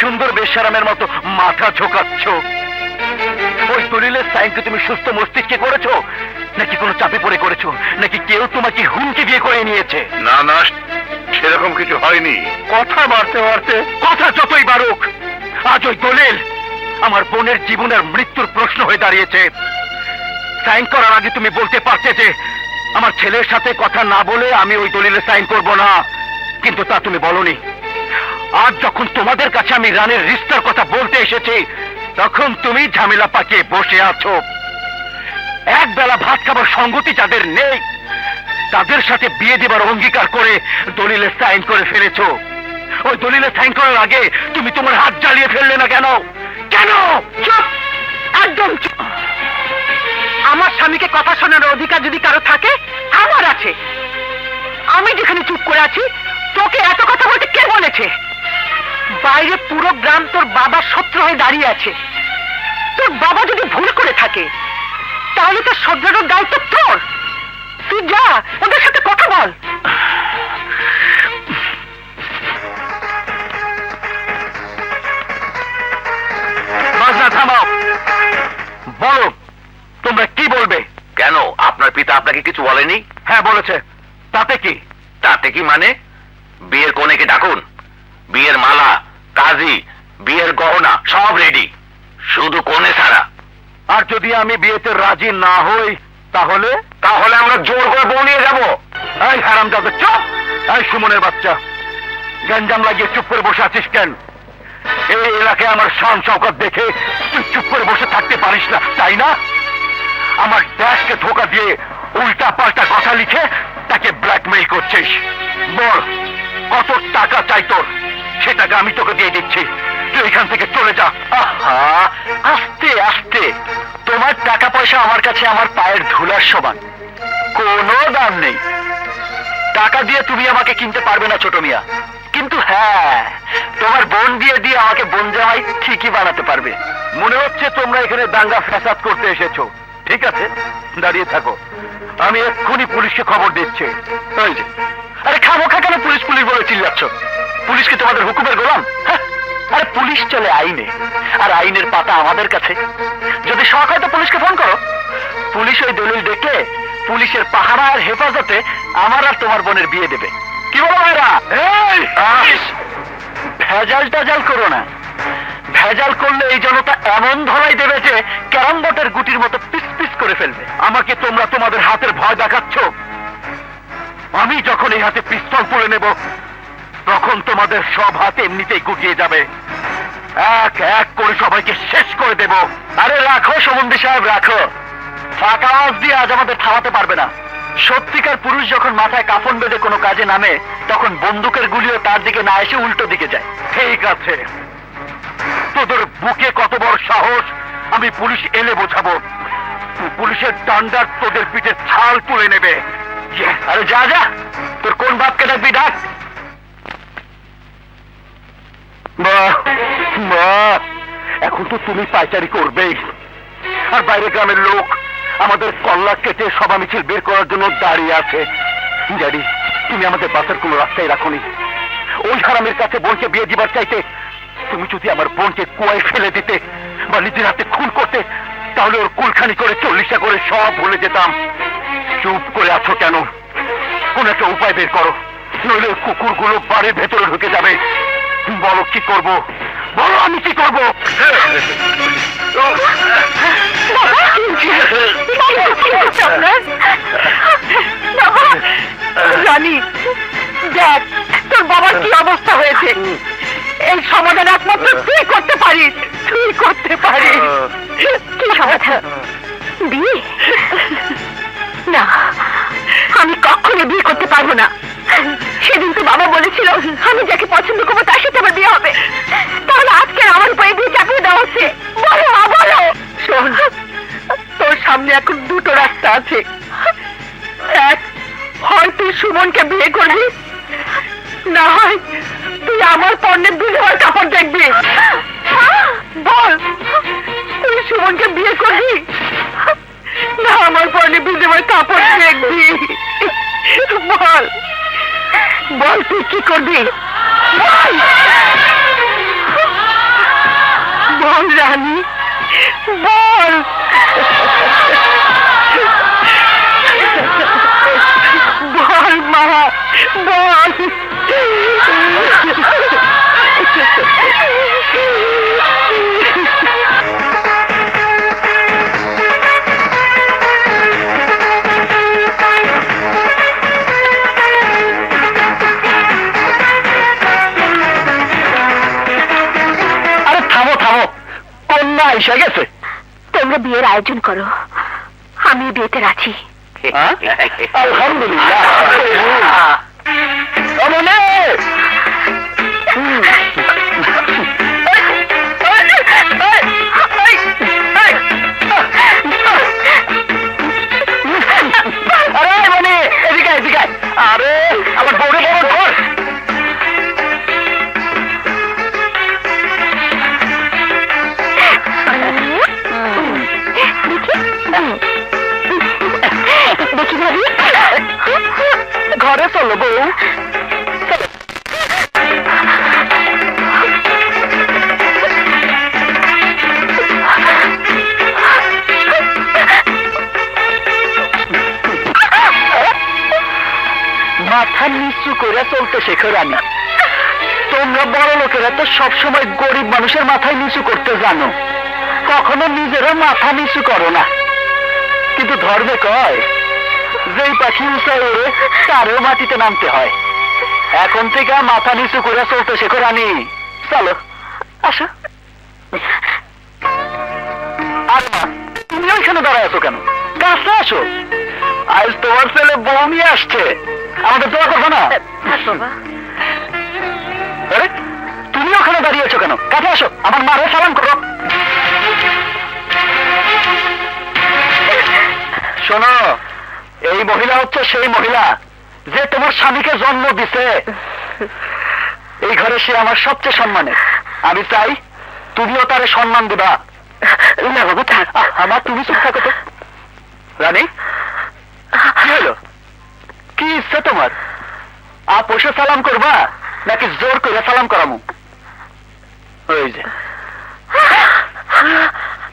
সুন্দর বেশারামের মতো মাথা ঝোকাচ্ছ? ওই দলিলের সাইন কি তুমি সুস্থ মস্তিষ্কে করেছো, নাকি কোনো চাপে পড়ে করেছো, নাকি কেউ তোমাকে হুমকি দিয়ে করে নিয়েছে? না না, সেরকম কিছু হয়নি। কথা বাড়তে বাড়তে কথা যতই বাড়ুক, আজ ওই দলিল আমার বোনের জীবনের মৃত্যুর প্রশ্ন হয়ে দাঁড়িয়েছে। সাইন করার আগে তুমি বলতে পারতে যে আমার ছেলের সাথে কথা না বলে আমি ওই দলিলে সাইন করব না, কিন্তু তা তুমি বলনি। আজ যখন তোমাদের কাছে আমি রানের রিস্তার কথা বলতে এসেছি, তখন তুমি ঝামেলা পাকিয়ে বসে আছো। এক বেলা ভাত খাবার সঙ্গতি যাদের নেই, তাদের সাথে বিয়ে দেবার অঙ্গীকার করে দলিলে সাইন করে ফেলেছো। ওই দলিলে সাইন করার আগে তুমি তোমার হাত জ্বালিয়ে ফেললে না কেন? কেন? চুপ, একদম চুপ। আমার স্বামীকে কথা শোনার অধিকার যদি কারো থাকে, আমার আছে। আমি যেখানে চুপ করে আছি, তোকে এত কথা বলতে কে বলেছে? বাইরে পুরো গ্রাম তোর বাবার শত্রু হয়ে দাঁড়িয়ে আছে। তোর বাবা যদি ভুল করে থাকে, তাহলে তো শোধরানোর দায়িত্ব তোর। তুই যা, ওদের সাথে কথা বল। বাজনা থামাও, বলো তোমরা কি বলবে? কেন, আপনার পিতা আপনাকে কিছু বলেনি? হ্যাঁ বলেছে। তাতে কি? তাতে কি মানে? বিয়ের কনেকে ডাকুন, বিয়ের মালা, কাজী, বিয়ের গহনা সব রেডি, শুধু কনে ছাড়া। আর যদি আমি বিয়েতে রাজি না হই, তাহলে? তাহলে আমরা জোর করে বউ নিয়ে যাবো। এই হারামজাদা, চুপ! এই সুমনের বাচ্চা, গঞ্জাম লাগিয়ে চুপ করে বসে আছিস কেন? এই এলাকায় আমার শান শওকত দেখে তুই চুপ করে বসে থাকতে পারিস না, তাই না? আমার ড্যাশকে ধোকা দিয়ে উল্টা পাল্টা কথা লিখে তাকে ব্ল্যাকমেইল করছিস। বল, কত টাকা চাই তোর? সে টাকা আমি তোকে দিয়ে দিচ্ছি, তুই এখান থেকে চলে যা। আহা, আস্তে আস্তে। তোমার টাকা পয়সা আমার কাছে আমার পায়ের ধুলার সমান, কোনো দাম নেই। টাকা দিয়ে তুমি আমাকে কিনতে পারবে না ছোট মিয়া, কিন্তু হ্যাঁ, তোমার বোন দিয়ে দিয়ে আমাকে বোন জামাই ঠিকই বানাতে পারবে। মনে হচ্ছে তোমরা এখানে দাঙ্গা ফ্যাসাদ করতে এসেছো। ঠিক আছে, দাঁড়িয়ে থাকো, আমি এক্ষুনি পুলিশকে খবর দিচ্ছি। ওই যে, আরে খামোখা কেন পুলিশ পুলিশ বলে চিল্লাচ্ছ? পুলিশ কি তোমাদের হুকুমের গোলাম? হ্যাঁ, আরে পুলিশ চলে আইনে, আর আইনের পাতা আমাদের কাছে। যদি শখ হয় তো পুলিশকে ফোন করো। পুলিশ ওই দলিল দেখলে পুলিশের পাহারা আর হেফাজতে আমার আর তোমার বোনের বিয়ে দেবে। কি বলো ভাইরা? ভেজাল টাজাল করো না। ভেজাল করলে এই জনতা এমন ধরাই দেবে যে ক্যারাম বোর্ডের গুটির মতো পিস পিস করে ফেলবে। আমাকে তোমরা তোমাদের হাতের ভয় দেখাচ্ছ। আমি যখন এই হাতে পিস্তল তুলে নেব, তখন তোমাদের সব হাত এমনিতেই গুটিয়ে যাবে। এক এক করে সবাইকে শেষ করে দেব। আরে রাখো সমন্বী সাহেব, রাখো। ফাঁকা আওয়াজ দিয়ে আজ আমাদের থামাতে পারবে না। সত্যিকার পুরুষ যখন মাথায় কাফন বেঁধে কোনো কাজে নামে, তখন বন্দুকের গুলিও তার দিকে না এসে উল্টো দিকে যায়। ঠিক আছে, তোদের বুকে কত বড় সাহস, আমি পুলিশ এলে বোঝাবো। পুলিশের ডান্ডার তোদের পিঠে ছাল তুলে নেবে। আরে যা যা, তোর কোন বাপকে ডাকবি ডাক। বাহ বাহ, এখন তো তুমি পাইচারি করবেই। আর বাইরে গ্রামের লোক আমাদের কল্লা কেটে সভা মিছিল বের করার জন্য দাঁড়িয়ে আছে। জানি তুমি আমাদের বাঁচার কোনো রাস্তায় রাখোনি। ওই হারামের কাছে বোনকে বিয়ে দিবার চাইতে তুমি যদি আমার বোনকে কুয়ায় ফেলে দিতে বা নিজের হাতে খুন করতে, তাহলে ওর কুলখানি করে 40টা করে সব ভুলে যেতাম। চুপ করে আছো কেন? কোন একটা উপায় বের করো, নইলে কুকুরগুলো বাড়ির ভেতরে ঢুকে যাবে। বলো কি করব, বলো আমি কি করব? জানি, দেখ তোর বাবার কি অবস্থা হয়েছে। এই সমাধান একমাত্র তুই করতে পারিস, তুই করতে পারিস। কি সমাধান? বিয়ে? না, আমি কখনো বিয়ে করতে পারবো না। সেদিন তো বাবা বলেছিল আমি যাকে পছন্দ করবো তার সাথে আমার বিয়ে হবে। তাহলে আজকে আমার উপরে বিয়ে চাপিয়ে দেওয়া হচ্ছে। বলো বলো। শোন, তোর সামনে এখন দুটো রাস্তা আছে। এক, হয় তুই সুমনকে বিয়ে করবি, না হয় তুই আমার পণ্যের বিধবার কাপড় দেখবি। বল, তুই সুমনকে বিয়ে করবি না আমার পণ্যের বিধবার কাপড় দেখবি? বল বল, তুই কি করবি? বল। বল রানী, বল। বল মা, বল। আরে থামো থামো, কন্যা এসে গেছে। তোমরা বিয়ের আয়োজন করো, আমি বিয়েতে রাজি। আলহামদুলিল্লাহ। অমনে আরে মানে এদিকে এদিকে, আরে আমার বউরে বড় ঘর। দেখি ভাবি, ঘরে চলো বউ। মাথা নিচু করে চলতে শেখো রানী। তোমরা বড় লোকেরা তো সবসময় গরিব মানুষের মাথায় নিচু করতে জানো, কখনো নিজেরা মাথা নিচু করো না। কিন্তু ধর্মে কয়, যেই পাখি উঁচায় ওড়ে তারও মাটিতে নামতে হয়। এখন থেকে মাথা নিচু করে চলতে শেখো রানী। চলো আসো। আর মা, তুমি ওইখানে দাঁড়ায় আছো কেন? কাছে আসো, আজ তোমার ছেলে বউ নিয়ে আসছে, আমাদের দোয়া করবো না? বাবা, আরে তুমি ওখানে দাঁড়িয়েছো কেন? কাছে আসো, আমার মারে সালাম করো। শোনো, এই মহিলা হচ্ছে সেই মহিলা যে তোমার স্বামীকে জন্ম দিছে। এই ঘরে সে আমার সবচেয়ে সম্মানের। আমি চাই তুমিও তারে সম্মান দিবা। না বাবা থাক, আমার তুমি চুপ থাকো তো। রানী, কি হলো? কি ইচ্ছা তোমার? আপোষে সালাম করবা নাকি জোর করে সালাম করামু? ওই যে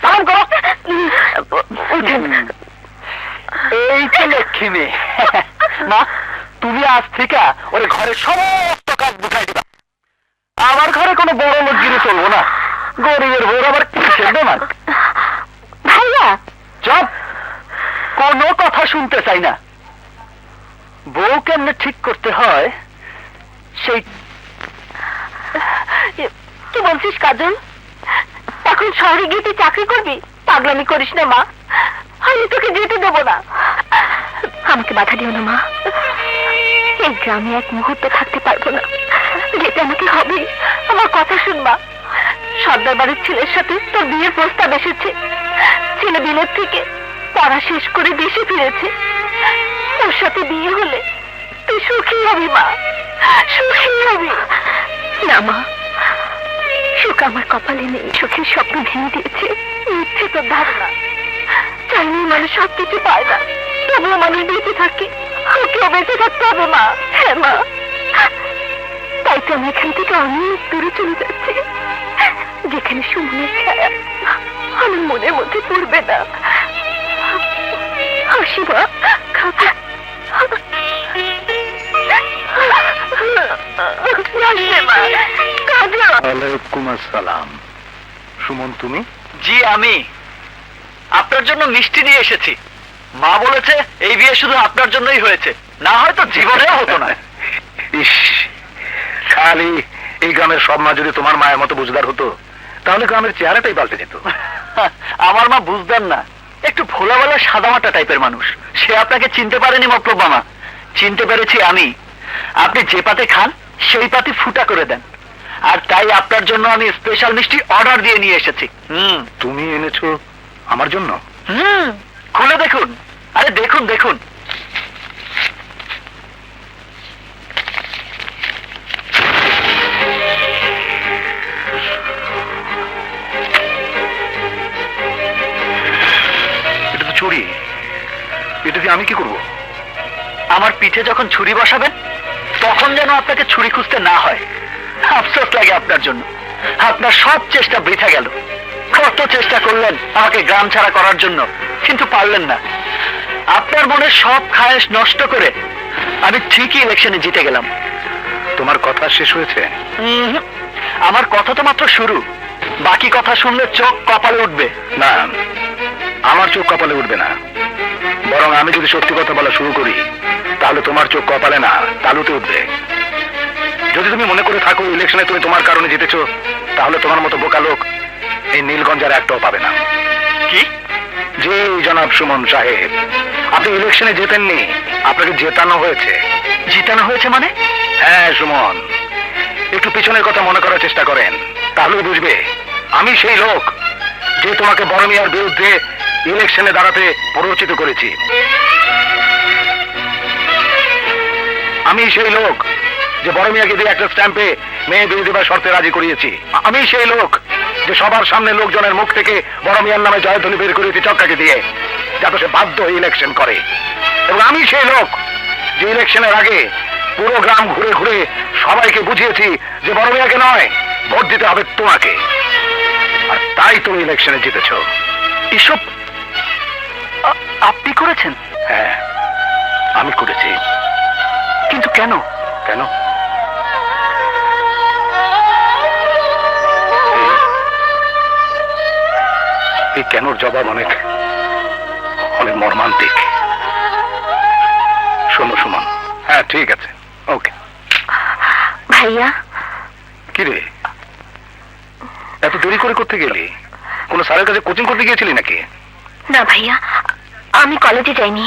সালাম করো। এই তো লক্ষ্মী মেয়ে। না, তুমি আজ থেকে ওর ঘরের সমস্ত কাজ বুঝাই দিবা। আমার ঘরে কোনো বড় লোকগিরি চলবো না। গরিবের বউর আবার কিসের বেমান? ভাইয়া চপ, কোনো কথা শুনতে চাই না। বউ কেমনে ঠিক করতে হয় সেই। কি বলছিস কাজল? এখন শহরে গিয়ে তুই চাকরি করবি? পাগলামি করিস না মা, আমি তোকে যেতে দেবো না। আমাকে বাধা দিও না মা, এই গ্রামে এক মুহূর্ত থাকতে পারবো না, যেতে আমাকে হবে। আমার কথা শুন মা, সর্দার বাড়ির ছেলের সাথে তোর বিয়ের প্রস্তাব এসেছে। ছেলে বিলেত থেকে পড়া শেষ করে দেশে ফিরেছে। ওর সাথে বিয়ে হলে তুই সুখী হবি মা, সুখী হবি। না মা, সুখ আমার কপালে নেই। সুখের স্বপ্ন ভেঙে দিয়েছে মিথ্যে তোর ধারণা। চাইনি মানুষ সব কিছু পায় না, তবুও মানুষ বেঁচে থাকে। ওকেও বেঁচে থাকতে হবে মা। হ্যাঁ মা, তাই তো আমি এখান থেকে অনেক দূরে চলে যাচ্ছি, যেখানে সুমনের ছায়া আমার মনের মধ্যে পড়বে না। হাসি মা, খাবে। ওয়ালাইকুম আসসালাম। সুমন তুমি? জি আমি। আপনার জন্য মিষ্টি নিয়ে এসেছি। মা বলেছে এই বিয়ে শুধু আপনার জন্যই হয়েছে, না হয়তো জীবনেও হতো না। ইস, খালি এই গ্রামের সব মা যদি তোমার মায়ের মতো বুঝদার হতো, তাহলে গ্রামের চেহারাটাই পাল্টে যেত। আমার মা বুঝদার না, একটু ভোলাবেলা সাদামাটা টাইপের মানুষ। সে আপনাকে চিনতে পারেনি মতলব মামা, চিনতে পেরেছি আমি। আপনি যে পাতে খান সেই পাতে ফুটা করে দেন, আর তাই আপনার জন্য আমি স্পেশাল মিষ্টি অর্ডার দিয়ে নিয়ে এসেছি। তুমি এনেছো আমার জন্য? খুলে দেখুন। আরে দেখুন দেখুন। এটা তো ছুরি, এটা দিয়ে আমি কি করব? আমার পিঠে যখন ছুরি বসাবেন তখন যেন আপনাকে ছুরি খুঁজতে না হয়। আফসোস লাগে আপনার জন্য, আপনার সব চেষ্টা বৃথা গেল। কত চেষ্টা করলেন আমাকে গ্রাম ছাড়া করার জন্য, কিন্তু পারলেন না। আপনার মনের সব খায়েশ নষ্ট করে আমি ঠিকই ইলেকশনে জিতে গেলাম। তোমার কথা শেষ হয়েছে? আমার কথা তো মাত্র শুরু, বাকি কথা শুনলে চোখ কপালে উঠবে। না, আমার চোখ কপালে উঠবে না, বরং আমি যদি সত্যি কথা বলা শুরু করি তাহলে তোমার চোখ কপালে না তালুতে উঠবে। যদি তুমি মনে করে থাকো ইলেকশনে তুমি তোমার কারণে জিতেছো, তাহলে তোমার মতো বোকা লোক এই নীলগঞ্জের একটাও পাবে না। কি? জি জনাব সুমন সাহেব, আপনি ইলেকশনে জেতেননি, আপনাকে জেতানো হয়েছে। জিতানো হয়েছে মানে? হ্যাঁ সুমন, একটু পিছনের কথা মনে করার চেষ্টা করেন, তাহলে বুঝবে আমি সেই লোক যে তোমাকে বড় মিয়ার বিরুদ্ধে ইলেকশনে দাঁড়াতে প্ররোচিত করেছি। আমি সেই লোক যে বড় মিয়াকে দিয়ে একটা স্ট্যাম্পে মেয়ে বিয়ে দেবার শর্তে রাজি করিয়েছি। আমি সেই লোক যে সবার সামনে লোকজনের মুখ থেকে বড় মিয়ার নামে জয়ধ্বনি বের করেছি চক্কাকে দিয়ে, যাতে সে বাধ্য হয়ে ইলেকশন করে। এবং আমি সেই লোক যে ইলেকশনের আগে পুরো গ্রাম ঘুরে ঘুরে সবাইকে বুঝিয়েছি যে বড় মিয়াকে নয়, ভোট দিতে হবে তোমাকে। আর তাই তুমি ইলেকশনে জিতেছ। এসব আপনি করেছেন? হ্যাঁ, আমি করেছি। কিন্তু কেন? কেন? এই কেনর জবাব অনেক অনেক মর্মান্তিক। শোনো সুমন, হ্যাঁ ঠিক আছে, ওকে। ভাইয়া, কি রে, এত দেরি করে করতে গেলি? কোন স্যারের কাছে কোচিং করতে গিয়েছিলি নাকি? না ভাইয়া, আমি কলেজে যাইনি।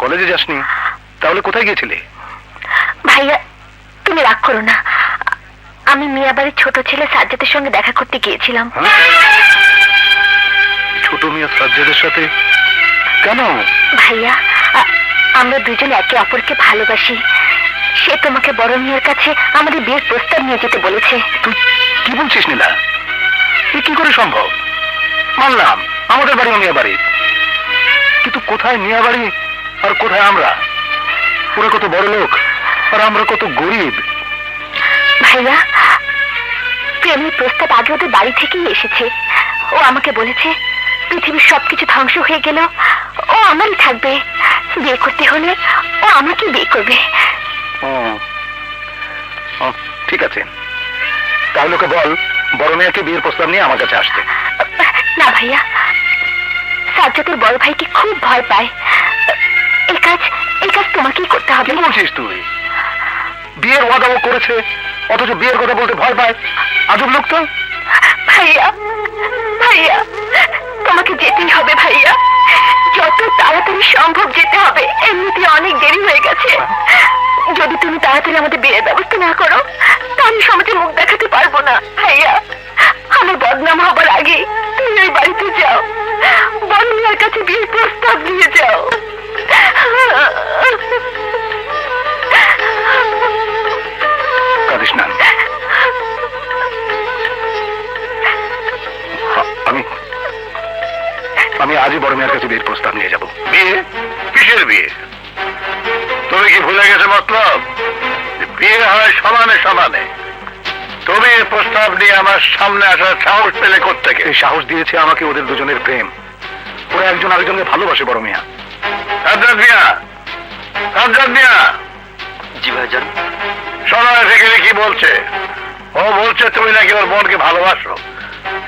কলেজে যাসনি? তাহলে কোথায় গিয়েছিলি? ভাইয়া তুমি রাগ করো না, আমি মিয়াবাড়ির ছোট ছেলে সাজ্জাদের সঙ্গে দেখা করতে গিয়েছিলাম। হ্যাঁ? ছোট মিয়া সাজ্জাদের সাথে? কেন? ভাইয়া, আমরা দুজনে একে অপরকে ভালোবাসি। সে তোমাকে বড় মিয়ার কাছে আমাদের বিয়ের প্রস্তাব নিয়ে যেতে বলেছে। তুই কি বলছিস নীলা? এ কি করে সম্ভব? মানলাম আমাদের বাড়ি মিয়া বাড়ি, কিন্তু কোথায় মিয়া বাড়ি আর কোথায় আমরা? ওরা কত বড় লোক আর আমরা কত গরিব। ভাইয়া, প্রেমের প্রস্তাব আগে ওদের বাড়ি থেকেই এসেছে। ও আমাকে বলেছে পৃথিবীর সবকিছু ধ্বংস হয়ে গেল ও আমারই থাকবে, বিয়ে করতে হলে ও আমাকে বিয়ে করবে। ও, ও, ঠিক আছে, তাহলে ওকে বল বড় মেয়েকে বিয়ের প্রস্তাব নিয়ে আমার কাছে আসতে। না ভাইয়া, সাজ্জাদের বড় ভাইকে খুব ভয় পায়। এই কাজ তোমাকেই করতে হবে। কি বলছিস তুই? বিয়ের ওয়াদা ও করেছে, অথচ বিয়ের কথা বলতে ভয় পায়। আজব লোক তো। ভাইয়া, ভাইয়া তোমাকে যেতেই হবে ভাইয়া, যত তাড়াতাড়ি সম্ভব যেতে হবে। এমনিতে অনেক দেরি হয়ে গেছে। যদি তুমি তাড়াতাড়ি আমাদের বিয়ের ব্যবস্থা না করো তাহলে সমাজে মুখ দেখাতে পারবো না। ভাইয়া, আমার বদনাম হবার আগে তুমি ওই বাড়িতে যাও, বড় মিয়ার কাছে বিয়ের প্রস্তাব নিয়ে যাও। কাঁদিস না। আমি আজই বড় মেয়ের কাছে বিয়ের প্রস্তাব নিয়ে যাব। বিয়ে? কিসের বিয়ে? তুমি কি ভুলে গেছো মতলব? বিয়ে হয় সমানে সমানে। তুমি এই প্রস্তাব নিয়ে আমার সামনে আসার সাহস পেলে কোত্থেকে? এই সাহস দিয়েছে আমাকে ওদের দুজনের প্রেম। ওরা একজন আরেকজনকে ভালোবাসে বড় মিয়া। সাজ্জাদ মিয়া, সাজ্জাদ মিয়া। জি ভাইজান। শোনো এখানে কি বলছে? ও বলছে তুমি নাকি ওর বোনকে ভালোবাসো,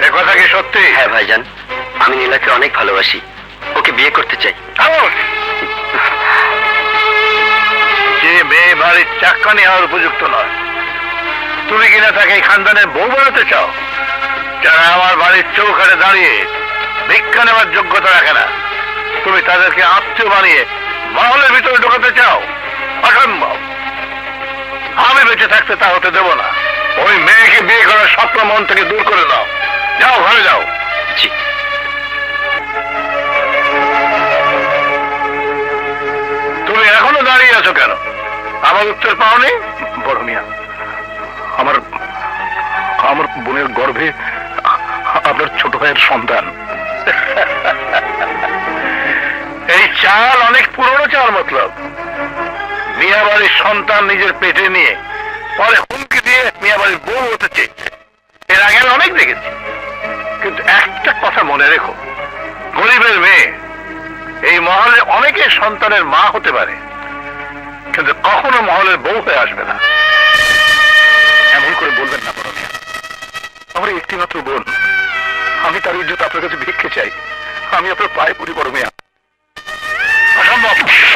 এ কথা কি সত্যি? হ্যাঁ ভাইজান, আমি নীলাকে অনেক ভালোবাসি, ওকে বিয়ে করতে চাই। খামোশ! যে মেয়ে বাড়ির চাকরানি হওয়ার উপযুক্ত নয়, তুমি কিনা তাকে এই খানদানের বউ বানাতে চাও? যারা আমার বাড়ির চৌকাঠে দাঁড়িয়ে ভিক্ষা নেওয়ার যোগ্যতা রাখে না, তুমি তাদেরকে আত্মীয় বানিয়ে মহলের ভিতরে ঢোকাতে চাও? অসম্ভব। আমি বেঁচে থাকতে তা হতে দেব না। ওই মেয়েকে বিয়ে করার স্বপ্ন মন থেকে দূর করে দাও। যাও, ঘরে যাও। জি। তুমি এখনো দাঁড়িয়ে আছো কেন? আমার উত্তর পাওনি? বড় মিয়া, আমার আমার বোনের গর্ভে আপনার ছোট ভাইয়ের সন্তান। এই চাল অনেক পুরনো চাল মতলব। মিয়া বাড়ির সন্তান নিজের পেটে নিয়ে পরে হুমকি দিয়ে মিয়া বাড়ির বউ হতে চেয়েছে। এর আগে আমি অনেক দেখেছি। কিন্তু একটা কথা মনে রেখো, গরিবের মেয়ে এই মহলে অনেকের সন্তানের মা হতে পারে, কিন্তু কখনো মহলের বউ হয়ে আসবে না। এমন করে বলবেন না বড় মিয়া। আমার একটি মাত্র বোন, আমি তার ইজ্জত আপনার কাছে ভিক্ষে চাই। আমি আপনার পায়ে পড়ি বড় মিয়া। অসম্ভব।